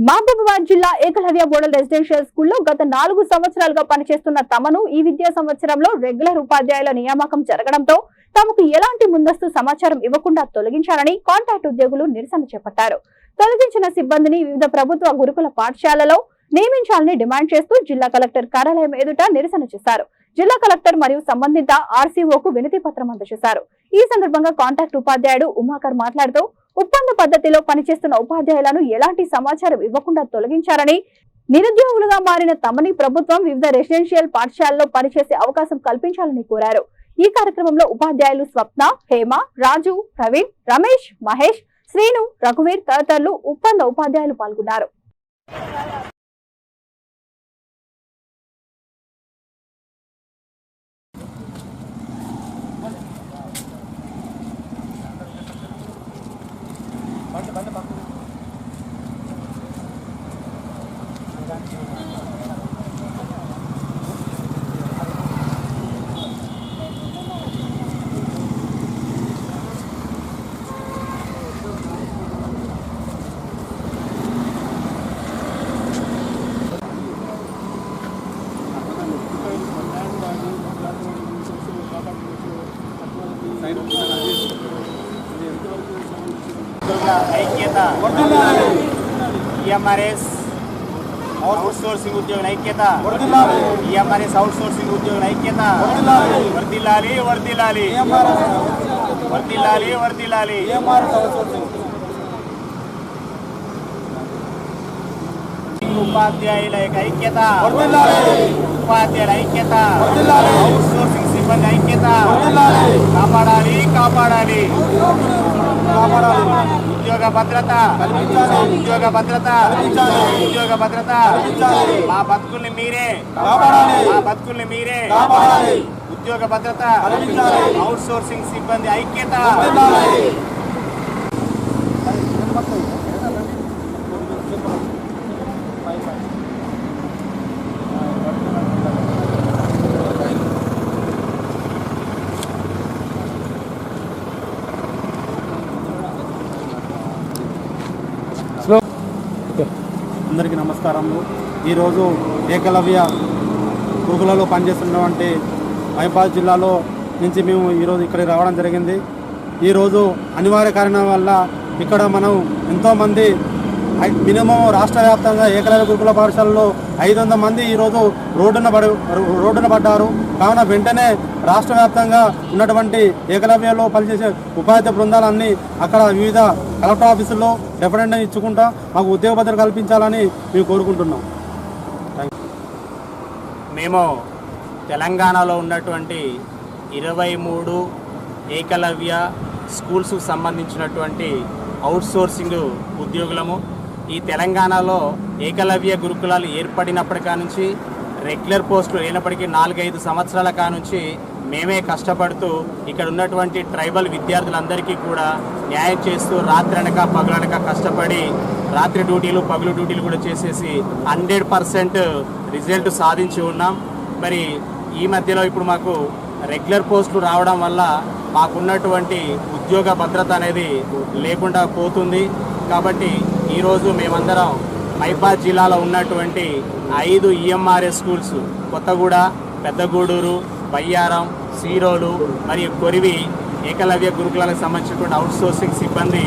మహబూబాబాద్ జిల్లా Eklavya model residential స్కూల్లో గత 4 సంవత్సరాలుగా పనిచేస్తున్న తమను ఈ విద్యా సంవత్సరంలో రెగ్యులర్ ఉపాధ్యాయుల నియామకం జరగడంతో తమకు ఎలాంటి ముందస్తు సమాచారం ఇవ్వకుండా తొలగించాలని కాంట్రాక్ట్ ఉద్యోగులు నిరసన చేపట్టారు. తొలగించిన సిబ్బందిని వివిధ ప్రభుత్వ గురుకుల పాఠశాలలో నియమించాలని డిమాండ్ చేస్తూ జిల్లా కలెక్టర్ కార్యాలయం ఎదుట నిరసన చేశారు. జిల్లా కలెక్టర్ మరియు సంబంధిత ఆర్సీఓకు వినతి పత్రం అందజేశారు. ఈ సందర్భంగా కాంట్రాక్ట్ ఉపాధ్యాయుడు ఉమాకర్ మాట్లాడుతూ ఒప్పంద పద్ధతిలో పనిచేస్తున్న ఉపాధ్యాయులను ఎలాంటి సమాచారం ఇవ్వకుండా తొలగించారని, నిరుద్యోగులుగా మారిన తమని ప్రభుత్వం వివిధ రెసిడెన్షియల్ పాఠశాలలో పనిచేసే అవకాశం కల్పించాలని కోరారు. ఈ కార్యక్రమంలో ఉపాధ్యాయులు స్వప్న, హేమ, రాజు, ప్రవీణ్, రమేష్, మహేష్, శ్రీను, రఘువీర్ తదితరులు ఒప్పంద ఉపాధ్యాయులు పాల్గొన్నారు. ఐక్యత ఈఎంఆర్ఎస్ అవుట్సోర్సింగ్ ఉద్యోగుల ఐక్యత ఈఎంఆర్ఎస్ అవుట్సోర్సింగ్ ఉద్యోగుల ఐక్యత వర్ధిల్లాలి వర్ధిల్లాలి వర్ధిల్లాలి వర్ధిల్లాలి ఉపాధ్యాయుల ఐక్యత ఉపాధ్యాయుల ఐక్యత అవుట్సోర్సింగ్ సిబ్బంది ఐక్యత కాపాడాలి కాపాడాలి ఉద్యోగ భద్రత ఉద్యోగ భద్రత ఉద్యోగ భద్రత మా బతుకుల్ని మీరే మా బతుకుల్ని మీరే ఉద్యోగ భద్రత అవుట్ సోర్సింగ్ సిబ్బంది ఐక్యత అందరికీ నమస్కారము. ఈరోజు ఏకలవ్య గురుకులలో పనిచేస్తున్నటువంటి మహబూబాబాద్ జిల్లాలో నుంచి మేము ఈరోజు ఇక్కడికి రావడం జరిగింది. ఈరోజు అనివార్య కారణం వల్ల ఇక్కడ మనం ఎంతోమంది మినిమం రాష్ట్ర వ్యాప్తంగా ఏకలవ్య గురుకుల పాఠశాలలో 500 మంది ఈరోజు రోడ్డున పడ్డారు. కావున వెంటనే రాష్ట్ర వ్యాప్తంగా ఉన్నటువంటి ఏకలవ్యలో పనిచేసే ఉపాధ్యాయ బృందాలన్నీ అక్కడ వివిధ కలెక్టర్ ఆఫీసుల్లో రెఫరెండం ఇచ్చుకుంటా మాకు ఉద్యోగ భద్రత కల్పించాలని మేము కోరుకుంటున్నాం. మేము తెలంగాణలో ఉన్నటువంటి 23 ఏకలవ్య స్కూల్స్కు సంబంధించినటువంటి అవుట్సోర్సింగ్ ఉద్యోగులము. ఈ తెలంగాణలో ఏకలవ్య గురుకులాలు ఏర్పడినప్పటికా నుంచి రెగ్యులర్ పోస్టులు లేనప్పటికీ 4-5 సంవత్సరాల కానుంచి మేమే కష్టపడుతూ ఇక్కడ ఉన్నటువంటి ట్రైబల్ విద్యార్థులందరికీ కూడా న్యాయం చేస్తూ రాత్రనక పగలనక కష్టపడి రాత్రి డ్యూటీలు పగలు డ్యూటీలు కూడా చేసేసి 100% రిజల్ట్ సాధించి ఉన్నాం. మరి ఈ మధ్యలో ఇప్పుడు మాకు రెగ్యులర్ పోస్టులు రావడం వల్ల మాకున్నటువంటి ఉద్యోగ భద్రత అనేది లేకుండా పోతుంది. కాబట్టి ఈరోజు మేమందరం మహబూబాబాద్ జిల్లాలో ఉన్నటువంటి 5 ఈఎంఆర్ఎస్ స్కూల్స్ కొత్తగూడ, పెద్దగూడూరు, బయ్యారం, సీరోలు మరియు కొరివి ఏకలవ్య గురుకులాలకు సంబంధించినటువంటి అవుట్సోర్సింగ్ సిబ్బంది